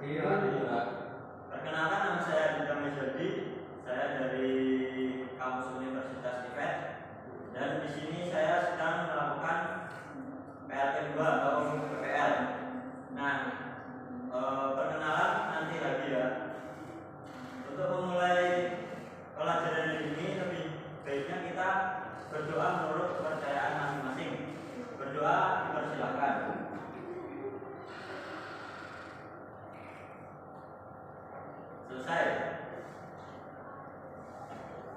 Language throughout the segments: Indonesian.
Iya. Perkenalkan, nama saya Bintang Mezodi. Saya dari kampus Universitas IPET. Dan di sini saya sedang melakukan PLP 2 atau PPL. Nah, perkenalan nanti lagi ya. Untuk memulai pelajaran ini lebih baiknya kita berdoa menurut kepercayaan masing-masing. Berdoa dipersilakan. Selesai.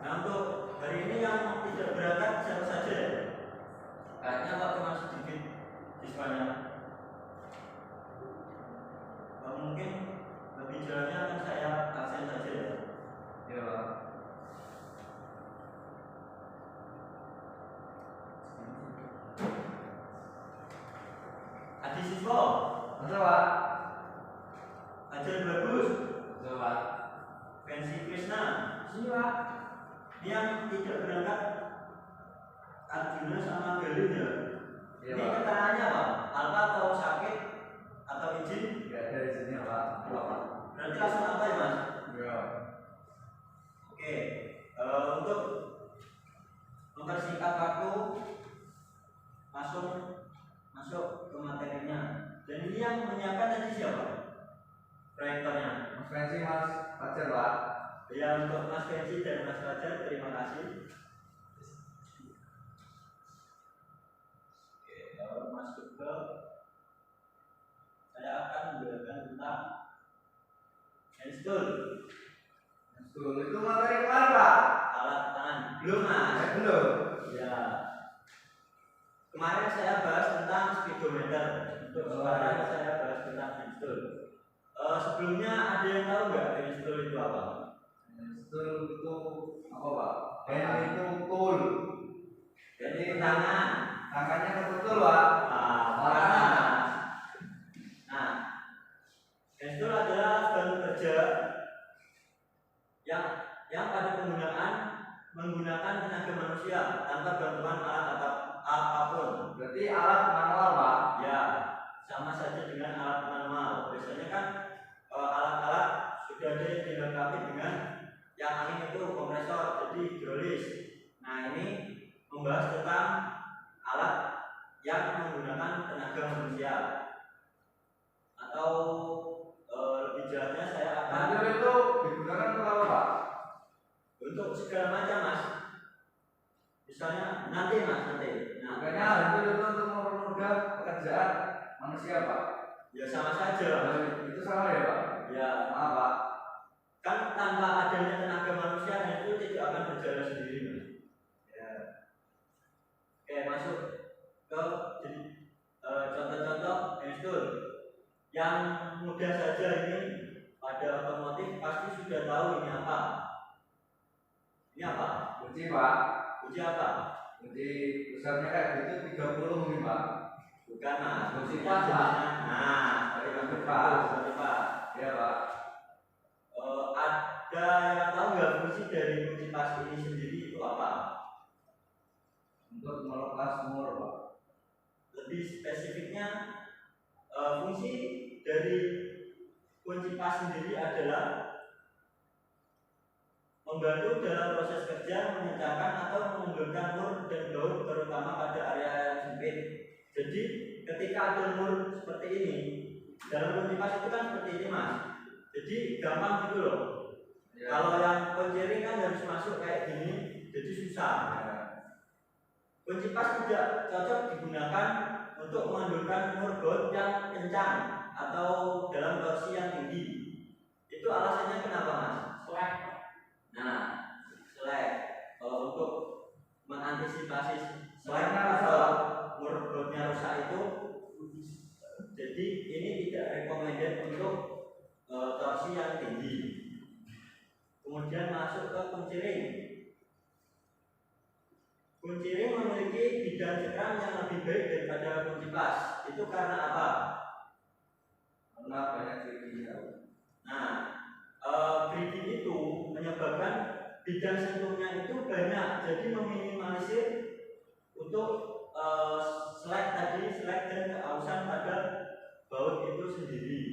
Nah, untuk hari ini yang tidak berangkat siapa saja? Kayaknya kok cuma sedikit siswanya. Mungkin lebih jelasnya akan saya absen saja ya. Iya. Adi siswa. Masa Pak? Ajar bagus. Masa Pak? Pensi Krishna. Sini Pak. Ini yang tidak berangkat Arjuna sama Galuh ya. Iya, Ini Pak. keterangannya apa? Apa atau sakit atau izin? Enggak ada izinnya Pak. Iya Pak. Berarti langsung apa ya Mas? Iya. Oke, untuk mempersingkat waktu masuk ke materinya. Dan ini yang menyiapkan tadi siapa? Proyektornya. Mas Pensi Mas Fajar Pak. Ya, untuk Mas Kenji dan Mas Fajar, terima kasih. Oke, lalu masuk ke saya akan menjelaskan tentang handstool. Betul, itu materi kemarin Pak. Alat tangan. Belum Mas? Belum. Ya. Kemarin saya bahas tentang speedometer. Untuk sekarang saya bahas tentang handstool. Sebelumnya ada yang tahu nggak handstool itu apa? Betul itu apa Pak? Hand itu tool. Jadi tangan. Tangannya betul Pak. Nah, handstool adalah bahan kerja yang pada menggunakan tenaga manusia tanpa bantuan alat atau apapun. Berarti alat manual Pak. Ya, sama saja dengan alat manual. Biasanya kan alat-alat sudah ada yang dilengkapi dengan yang angin itu kompresor, jadi hidrolis. Nah, ini membahas tentang alat yang menggunakan tenaga manusia. Atau lebih jelasnya saya akan Handstool itu digunakan untuk apa Pak? untuk segala macam Mas. Misalnya nanti. Nah, Makanya handstool itu untuk mempermudah pekerjaan manusia Pak. ya sama saja. Itu salah ya Pak? Ya, Maaf Pak. kan tanpa adanya tenaga manusia itu tidak akan berjalan sendiri Mas. Ya. Oke, masuk ke jadi contoh-contoh handstool. Yang mudah saja ini pada otomotif pasti sudah tahu ini apa. Ini apa? Kunci Pak. Kunci apa? Kunci besarnya kayak gitu 30 mungkin Pak. Bukan Mas. Kunci Kuncinya pas, Pak. Nah, dari Kunci pas. pas. Kunci pas. Ya Pak. Ada yang tahu nggak fungsi dari kunci pas ini sendiri itu apa? Untuk melepas mur Pak. Lebih spesifiknya, fungsi dari kunci pas sendiri adalah membantu dalam proses kerja mengencangkan atau menundurkan mur dan baut terutama pada area yang sempit. Jadi ketika ada mur seperti ini, dalam kunci pas itu kan seperti ini Mas. Jadi gampang gitu loh. Ya. Kalau yang kunci ring kan harus masuk kayak gini, jadi susah. Ya. Kunci pas tidak cocok digunakan untuk menundurkan mur baut yang kencang atau dalam torsi yang tinggi. Itu alasannya kenapa Mas? Slack. Nah, slack. Kalau untuk mengantisipasi slack atau mur bautnya rusak itu, jadi ini tidak recommended untuk torsi yang tinggi. Kemudian masuk ke kunci ring. Kunci ring memiliki bidang cekram yang lebih baik daripada kunci pas. Itu karena apa? Karena banyak giginya. Nah, greedy itu menyebabkan bidang sentuhnya itu banyak, jadi meminimalisir untuk slack dan keausan pada baut itu sendiri.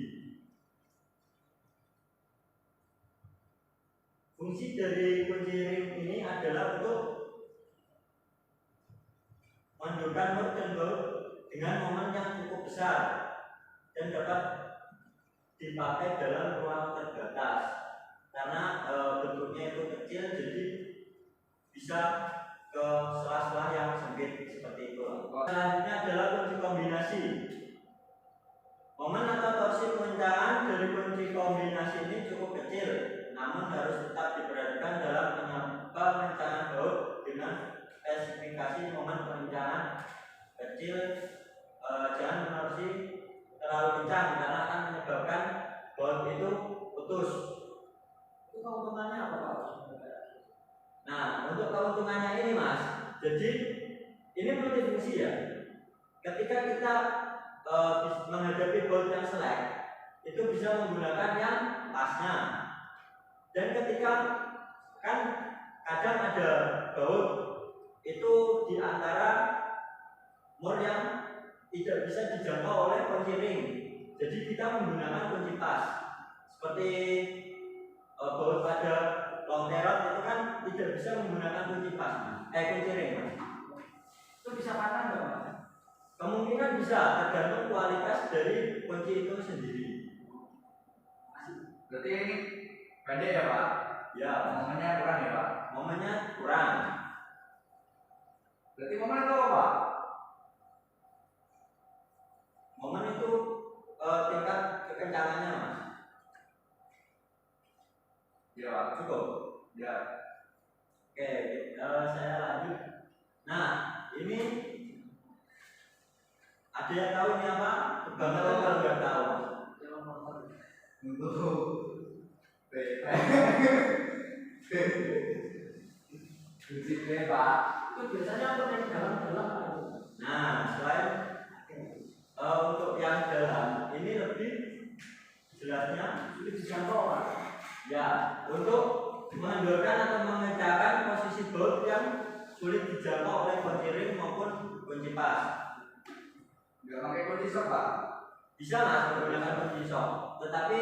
Fungsi dari kunci ring ini adalah untuk menunjukkan mode dan baut dengan momen yang cukup besar dan dapat dipakai dalam ruang terbatas karena bentuknya itu kecil, jadi bisa ke sela-sela yang sempit seperti itu. Selanjutnya adalah kunci kombinasi. Momen atau torsi pengencangan dari kunci kombinasi ini cukup kecil, namun harus tetap diperhatikan dalam pengencangan baut dengan spesifikasi momen pengencangan kecil. Jangan menorsi terlalu kencang karena akan menyebabkan baut itu putus. Itu keuntungannya apa Pak? Nah, untuk keuntungannya ini Mas, jadi ini multifungsi ya. Ketika kita menghadapi baut yang selek, itu bisa menggunakan yang pasnya. Dan ketika kan kadang ada baut itu di antara mur yang tidak bisa dijangkau oleh kunci ring, jadi kita menggunakan kunci pas. Seperti baut pada long terot itu kan tidak bisa menggunakan kunci pas, kunci ring. Itu bisa patah nggak Pak? Kemungkinan bisa, tergantung kualitas dari kunci itu sendiri. Berarti ini pendek ya Pak? Ya, Momennya kurang ya Pak? momennya kurang. Berarti momen itu apa Pak? Momen itu tingkat kekencangannya Mas. Ya Pak, Cukup. ya. Oke, saya lanjut. Nah, ini ada yang tahu ini apa? Kebangetan kalau nggak tahu. Untuk kunci P Pak. Itu biasanya untuk yang dalam-dalam. Nah, selain untuk yang dalam ini lebih jelasnya Sulit dijangkau Pak. ya untuk mengendorkan atau mengencangkan posisi baut yang sulit dijangkau oleh kunci ring maupun kunci pas. Nggak pakai kunci sok Pak? Bisa Mas menggunakan kunci sok, tetapi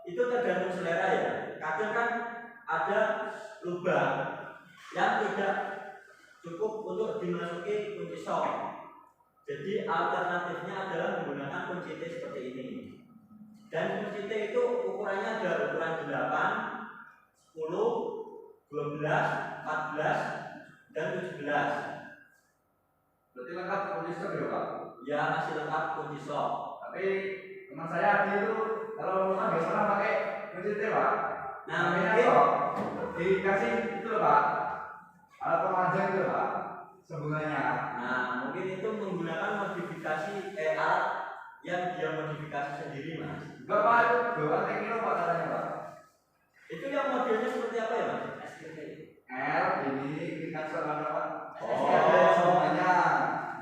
itu tergantung selera ya. Kadang kan ada lubang yang tidak cukup untuk dimasuki kunci sok. Jadi alternatifnya adalah menggunakan kunci T seperti ini. Dan kunci T itu ukurannya ada ukuran 8, 10, 12, 14, dan 17. Berarti lengkap kunci sok ya Pak? Ya masih lengkap kunci sok. Tapi teman saya Adi itu kalau rumah nggak pernah pakai kunci T Pak. Nah Namanya mungkin sok dikasih itu loh Pak, alat pemanjang itu Pak, sambungannya. Nah, mungkin itu menggunakan modifikasi alat yang dia modifikasi sendiri, Mas. Enggak Pak, itu bawa teknik Pak katanya Pak. Itu yang modelnya seperti apa ya, Mas? SKT. L ini kita soal apa? Oh. ada sambungannya.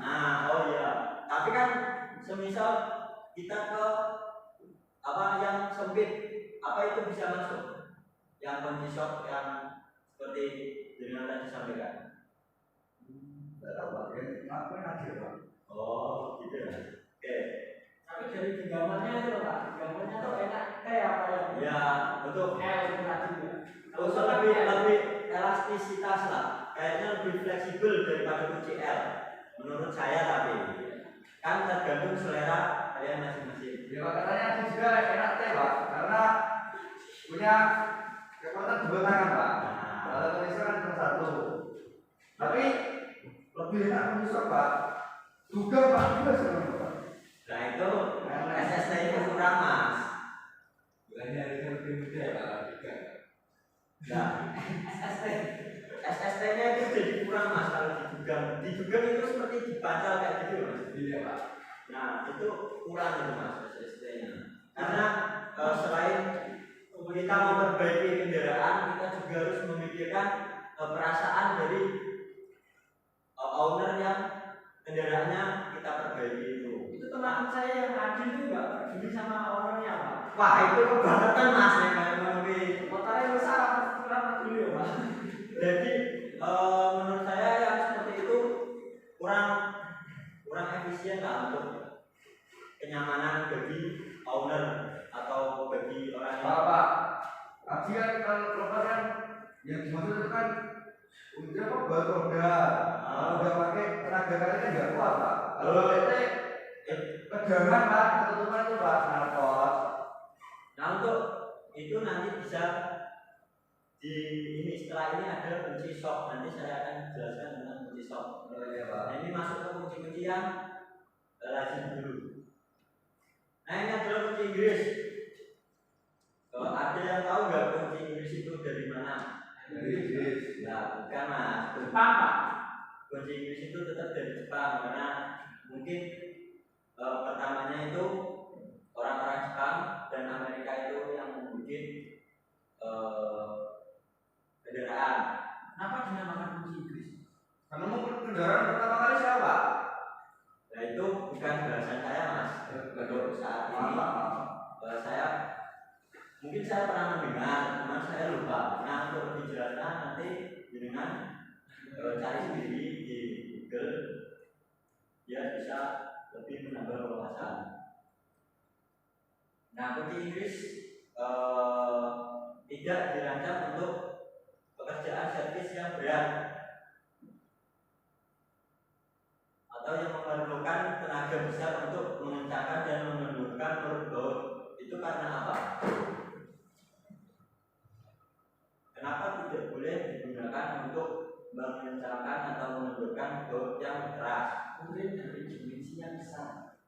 Nah, oh iya. Tapi kan semisal kita ke apa yang sempit, apa itu bisa masuk? Yang kunci shock yang seperti dengan tadi sampaikan. Enggak tahu Pak, ya ngapain aja Pak. Oh, gitu ya. Oke. Tapi dari genggamannya itu Pak, genggamannya tuh enak kayak apa ya? Ya, untuk Itu tadi ya. untuk lebih elastisitas lah, kayaknya lebih fleksibel daripada kunci L menurut saya, tapi kan tergantung selera kalian masing-masing. Ya Pak, katanya ada juga enak teh Pak, karena punya kekuatan dua tangan Pak. Kalau kunci sok kan cuma satu. Tapi lebih enak kunci sok Pak. Juga Pak, juga sebenarnya Pak. Nah itu SST nya kurang Mas. Bukannya harusnya lebih mudah ya Pak? Nah, SST nya itu jadi kurang Mas kalau didugang. Didugang itu seperti dipancal kayak gitu Mas. Iya Pak. Nah itu kurang itu Mas SST nya. Karena selain kita memperbaiki kendaraan, kita juga harus memikirkan perasaan dari owner yang kendaraannya kita perbaiki itu. Itu teman saya yang Adi itu nggak peduli sama orangnya Pak. Wah itu kebangetan Mas ya kayak ngomongin. Motornya rusak, kurang peduli ya Pak. Jadi menurut saya yang seperti itu kurang efisien lah untuk kenyamanan bagi owner atau bagi orang yang Pak, Haji kan kalau lepas kan yang dimaksud itu kan udah apa buat roda. Kalau udah pakai tenaga kalian kan nggak kuat pak. Kalau PT pegangan pak, ketutupan itu pak, narkos. Nah untuk itu nanti bisa di ini setelah ini ada kunci shock, nanti saya akan jelaskan tentang kunci shock. Oh iya pak. Nah ini masuk ke kunci-kunci yang lazim dulu. Nah ini adalah kunci Inggris. Ada yang tahu nggak kunci Inggris itu dari mana? Dari Inggris. Ya bukan mas. Jepang pak. Kunci Inggris itu tetap dari Jepang karena mungkin pertamanya itu orang-orang Jepang dan Amerika itu yang membuat kendaraan. Kenapa dinamakan kunci Inggris? Karena mungkin kendaraan pertama kali siapa? Nah itu bukan bahasan saya mas. Untuk saat ini saya mungkin saya pernah mendengar, cuman saya lupa. Nah untuk lebih jelasnya nanti dengan cari sendiri di Google, ya bisa lebih menambah wawasan. Nah kunci Inggris tidak dirancang untuk pekerjaan servis yang berat atau yang memerlukan tenaga besar untuk mengencangkan dan menundukkan turbot. Itu karena apa? Kenapa tidak boleh digunakan untuk mengencangkan atau menundukkan baut yang keras? Mungkin dari dimensi yang besar.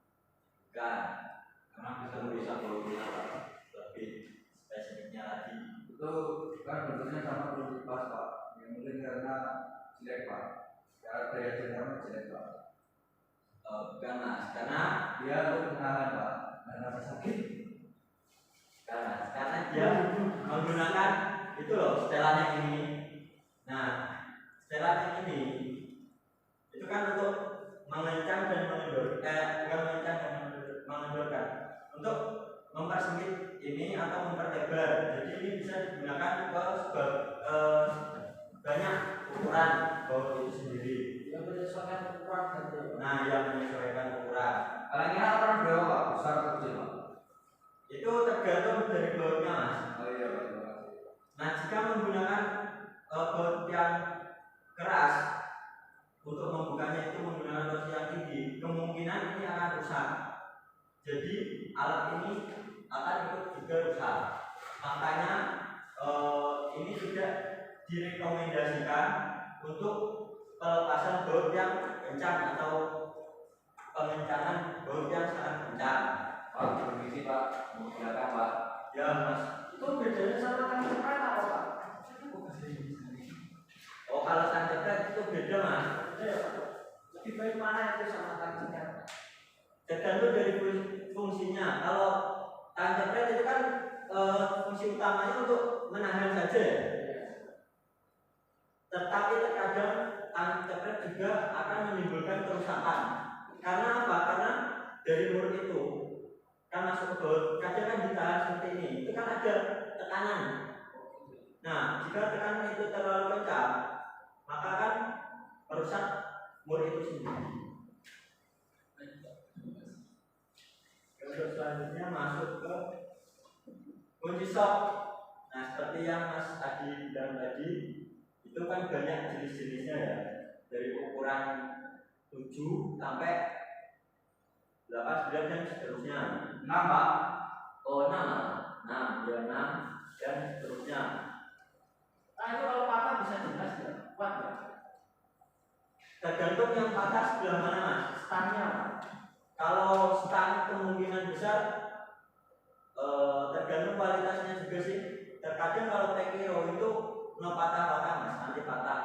Bukan, karena bisa bautnya lebih spesifiknya lagi. Itu kan bentuknya sama belum pas pak. Yang mungkin karena jelek pak. Cara daya jenama jelek pak. Bukan mas, karena Dia untuk menahan pak. Karena sakit. karena dia menggunakan itu loh setelan yang ini. Nah, setelan yang ini itu kan untuk mengencang dan mengendorkan, bukan mengencang dan mengendorkan, untuk mempersempit ini atau memperlebar. Jadi ini bisa digunakan ke banyak ukuran baut itu sendiri. Yang menyesuaikan ukuran saja. Nah, yang menyesuaikan ukuran. Kalengnya ukuran berapa pak? Besar atau kecil pak? Itu tergantung dari bautnya mas. Oh iya pak. Nah, jika menggunakan baut yang keras untuk membukanya itu menggunakan torsi yang tinggi, kemungkinan ini akan rusak. Jadi alat ini akan ikut juga rusak. Makanya ini tidak direkomendasikan untuk pelepasan baut yang kencang atau pengencangan baut yang sangat kencang. Pak, permisi pak. Silakan pak. Ya mas. Itu bedanya sama tang cepret apa pak? Oh kalau tang cepret itu beda mas. Beda ya pak. Lebih baik mana itu sama tang cepret? Tergantung dari fungsinya. Kalau tang cepret itu kan fungsi utamanya untuk menahan saja ya. Tetapi terkadang tang cepret juga akan menimbulkan kerusakan. Karena apa? Karena dari mulut itu kan masuk ke baut, kadang kan ditahan seperti ini. Itu kan ada tekanan. Nah, jika tekanan itu terlalu kencang, maka akan merusak mulut itu sendiri. Untuk selanjutnya masuk ke kunci shock. Nah, seperti yang Mas Adi bilang tadi, itu kan banyak jenis-jenisnya ya. Dari ukuran 7 sampai 8, 9 dan seterusnya. 6 pak. Oh 6, 6, ya 6 dan seterusnya. Nah itu kalau patah bisa jelas ya, kuat ya. Tergantung yang patah sebelah mana mas. Stangnya. Kalau stang kemungkinan besar tergantung kualitasnya juga sih. Terkadang kalau tekiro itu patah-patah mas, nanti patah.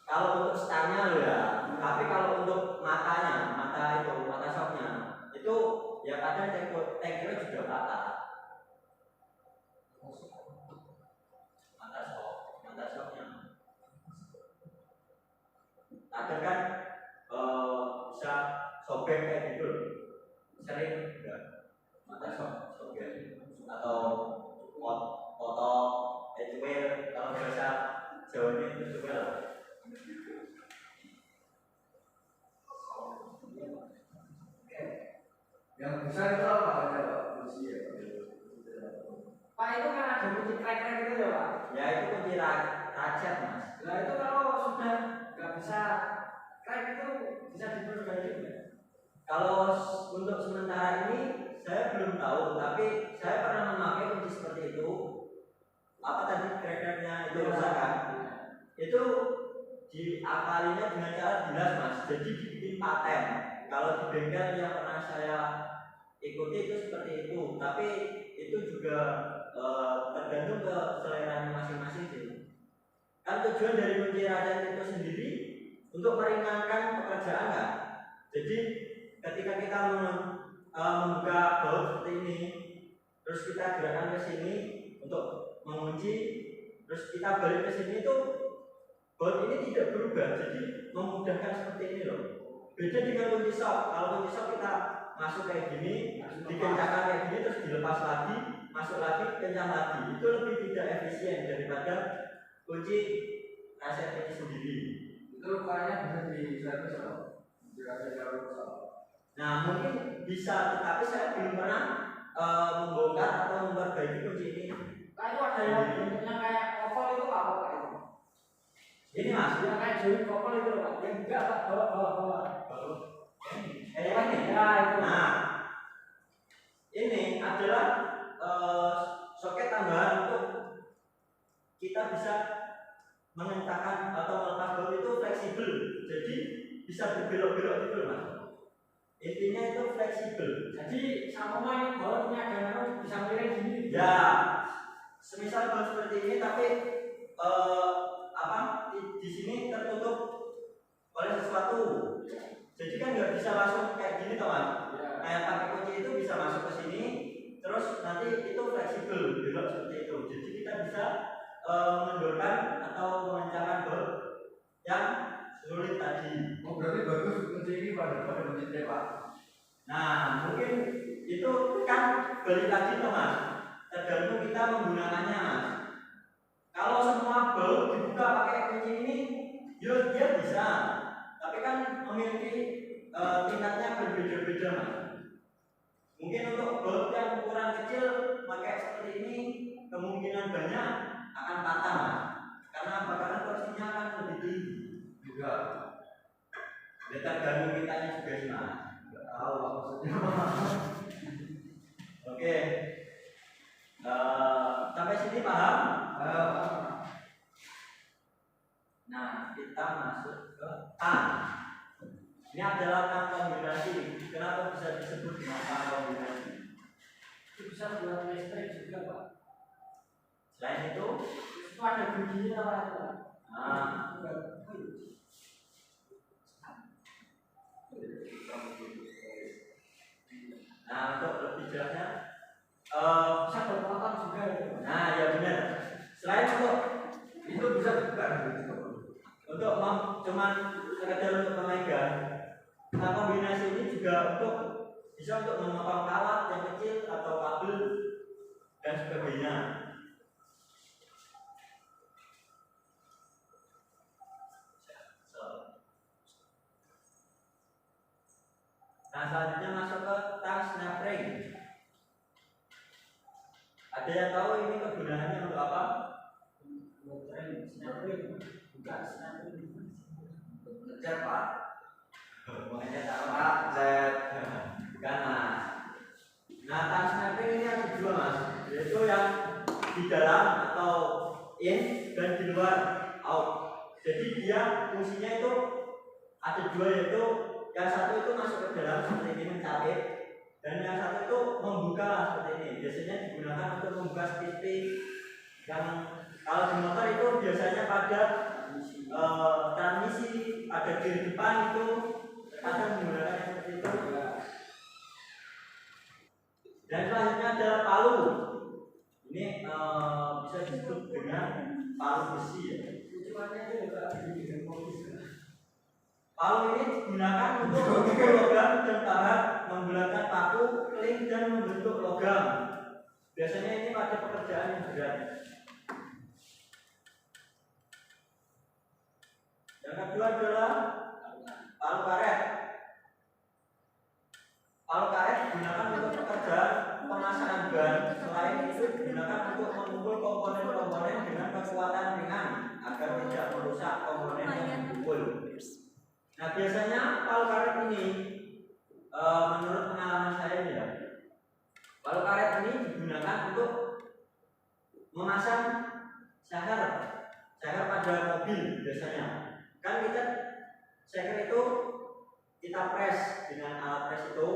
Kalau untuk stangnya loh ya. Tapi kalau untuk matanya, mata shocknya itu ya kadang tekiro juga patah. Mata shocknya. Kadang kan bisa sobek kayak gitu loh. Sering enggak mata sobek atau potong cuil, kalau bahasa Jawanya itu cuil. Yang besar itu apa aja pak? Kursi ya. itu kan ada kunci krek-krek gitu ya Pak. Ya itu kunci racet mas. Nah itu kalau sudah nggak bisa krek itu bisa diperbaiki nggak? Kalau untuk sementara ini saya belum tahu, tapi saya pernah memakai kunci seperti itu. Apa tadi krek-kreknya itu rusak kan? Itu diakalinya dengan cara bilas mas. Jadi dibikin paten. Kalau di bengkel yang pernah saya ikuti itu seperti itu, tapi itu juga tergantung ke selera masing-masing sih. Kan tujuan dari kunci racet itu sendiri untuk meringankan pekerjaan kan. Jadi ketika kita membuka baut seperti ini, terus kita gerakan ke sini untuk mengunci, terus kita balik ke sini itu baut ini tidak berubah, jadi memudahkan seperti ini loh. Beda dengan kunci sok. Kalau kunci sok kita masuk kayak gini, dikencangkan kayak gini, terus dilepas lagi, masuk lagi, kencang lagi. Itu lebih tidak efisien daripada kunci racet ini sendiri. Itu rupanya bisa diservis loh. Dirasa jauh rusak. Nah mungkin bisa, tetapi saya belum pernah membongkar atau memperbaiki kunci ini. Nah itu ada yang bentuknya kayak kopel itu apa Pak itu? Ini mas, Yang kayak jari kopel itu loh Pak, yang enggak Pak, bawah. kayak ini. Ya itu. Nah, ini adalah soket tambahan untuk kita bisa mengencangkan atau melepas baut itu fleksibel, jadi bisa berbelok-belok gitu loh mas. Intinya itu fleksibel. Jadi sama main bautnya ada bisa miring gini. Ya, semisal baut seperti ini, tapi di sini tertutup oleh sesuatu. Jadi kan nggak bisa langsung kayak gini toh mas. Ya. Kayak pakai kunci itu bisa masuk ke sini, terus nanti itu fleksibel belok seperti itu. Jadi kita bisa mengendorkan atau mengencangkan baut yang sulit tadi. Oh berarti bagus kunci ini pada kunci T Pak. Nah mungkin itu kan balik lagi tuh mas, tergantung kita menggunakannya mas. Kalau semua baut dibuka pakai kunci ini, ya dia bisa, tapi kan memiliki tingkatnya berbeda-beda mas. Mungkin untuk baut yang ukuran kecil pakai seperti ini kemungkinan banyak akan patah mas, karena bakaran torsinya akan lebih tinggi. Juga. Ya tergantung kitanya juga sih mas. Nggak tahu maksudnya. Oke, sampai sini paham? Nah, kita masuk ke tang. Ini adalah tang kombinasi. Kenapa bisa disebut dengan tang kombinasi? Itu bisa buat listrik juga Pak. Selain itu, Itu ada giginya Pak itu Pak. nah untuk lebih jelasnya, Bisa berpotong juga itu. nah ya benar. Selain Itu bisa juga. untuk cuman sekedar untuk memegang, tang kombinasi ini juga bisa untuk memotong kawat yang kecil atau kabel dan sebagainya. Nah selanjutnya masuk ke tang snap ring. Ada yang tahu ini kegunaannya untuk apa? Ngecat Pak. Mengecat apa? Pak, cet. Bukan mas. Nah tang snap ring ini ada dua mas, yaitu yang di dalam atau in dan di luar out. Jadi dia fungsinya itu ada dua, yaitu yang satu itu masuk ke dalam seperti ini mencapit, dan yang satu itu membuka seperti ini. Biasanya digunakan untuk membuka stick yang kalau di motor itu biasanya pada transmisi, pada gear depan itu kadang menggunakan yang seperti itu. Dan selanjutnya adalah palu. Ini bisa disebut dengan palu besi ya. Palu ini digunakan untuk membentuk logam dan bahan, menggunakan paku, keling dan membentuk logam. Biasanya ini pada pekerjaan yang berat. Yang kedua adalah palu karet. Palu karet digunakan untuk pekerjaan pemasangan ban. Selain itu digunakan untuk memukul komponen-komponen dengan kekuatan ringan agar tidak merusak komponen yang dipukul. Nah, biasanya palu karet ini menurut pengalaman saya ini ya, palu karet ini digunakan untuk memasang saklar pada mobil biasanya. Kan kita saklar itu kita press dengan alat press itu.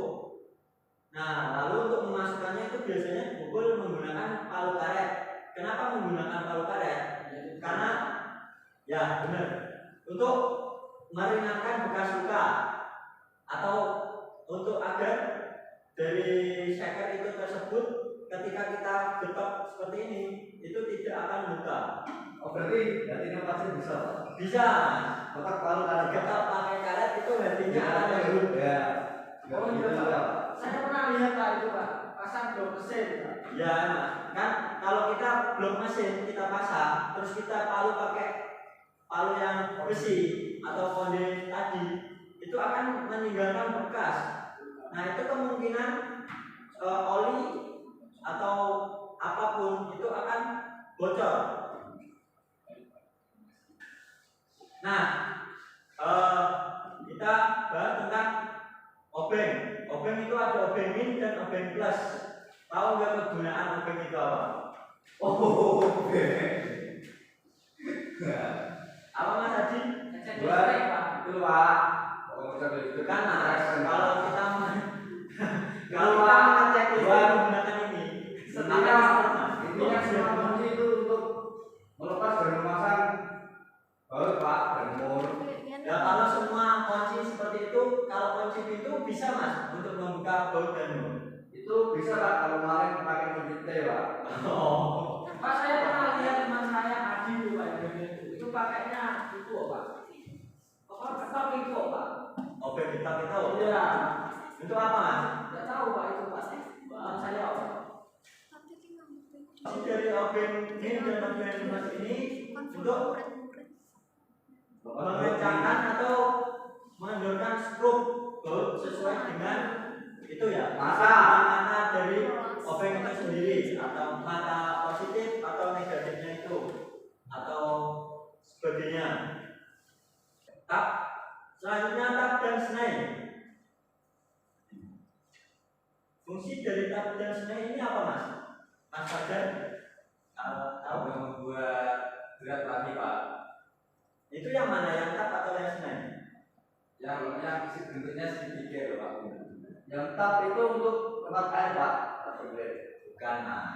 Nah, lalu untuk memasukkannya itu biasanya dipukul menggunakan palu karet. Kenapa menggunakan palu karet? Karena ya benar, untuk meringankan bekas luka atau untuk agar dari saklar itu tersebut ketika kita getok seperti ini itu tidak akan luka. Oh berarti pasti bisa Pak? Bisa. Kotak palu karet. Getok pakai karet itu hatinya akan lembut. Ya. Oh iya Pak. Saya pernah lihat Pak itu Pak, pasang blok mesin Pak. Ya Mas, kan kalau kita blok mesin kita pasang, terus kita pakai palu yang besi atau konde tadi, itu akan meninggalkan bekas. Nah itu kemungkinan oli atau apapun itu akan bocor. Nah, kita bahas tentang obeng. Obeng itu ada obeng min dan obeng plus. Tahu nggak kegunaan obeng itu apa? Oh, oke. Apa Mas Haji? Buat Pak. Itu Pak. Oh, bisa begitu Kan Mas, kalau kita ngecek itu menggunakan ini. Intinya semua kunci itu untuk melepas dan memasang baut Pak dan mur. Ya kalau semua kunci seperti itu, kalau kunci itu bisa Mas untuk membuka baut dan mur. Itu bisa Pak kalau kemarin pakai kunci T Pak. Oh. Pak saya pernah lihat teman saya Adi itu Pak itu pakainya itu Pak. Apa itu Pak? Obeng kita Iya. itu apa Mas? Tidak tahu Pak itu Pak. Teman saya Pak. Dari obeng min dan obeng plus ini untuk mengencangkan atau mengendorkan skrup baut sesuai dengan itu ya mata dari obeng itu sendiri atau mata positif atau negatifnya itu atau sebagainya. Tap selanjutnya tap dan snai. Fungsi dari tap dan snai ini apa Mas? Mas Fajar? Tahu? Membuat berat lagi Pak. Itu yang mana, yang tap atau yang snai? Yang isi bentuknya segitiga loh Pak. Yang tap itu untuk tempat air Pak. Bukan Mas.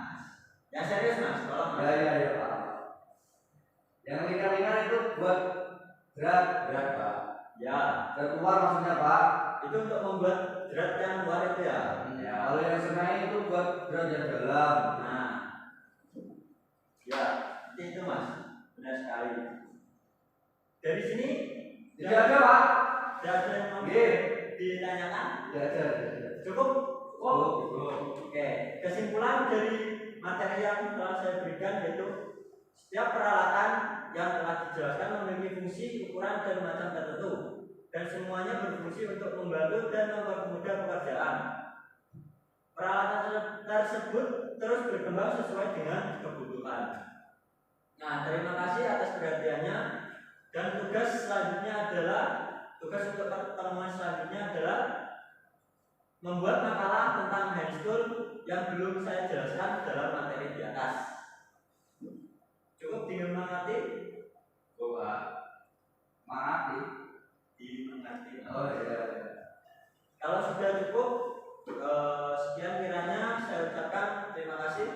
Yang serius Mas, tolong Mas. Ya Pak. Yang lingkar-lingkar itu buat berat Pak. Ya, Berat keluar maksudnya Pak. itu untuk membuat jerat yang luar itu ya. Ya. Kalau yang senai itu buat berat yang dalam. Nah, ya, itu Mas, benar sekali. Dari sini Tidak ada Pak. tidak ada yang mau ditanyakan. Tidak ada. Cukup? Oh. Oke, kesimpulan dari materi yang telah saya berikan yaitu setiap peralatan yang telah dijelaskan memiliki fungsi, ukuran, dan macam tertentu, dan semuanya berfungsi untuk membantu dan mempermudah pekerjaan. Peralatan tersebut terus berkembang sesuai dengan kebutuhan. Nah, terima kasih atas perhatiannya, dan tugas untuk pertemuan selanjutnya adalah membuat makalah tentang hand tool yang belum saya jelaskan dalam materi di atas. Cukup dimengerti? Oh Pak. Mengerti. Dimengerti. Oh iya. Kalau sudah cukup, sekian kiranya saya ucapkan terima kasih.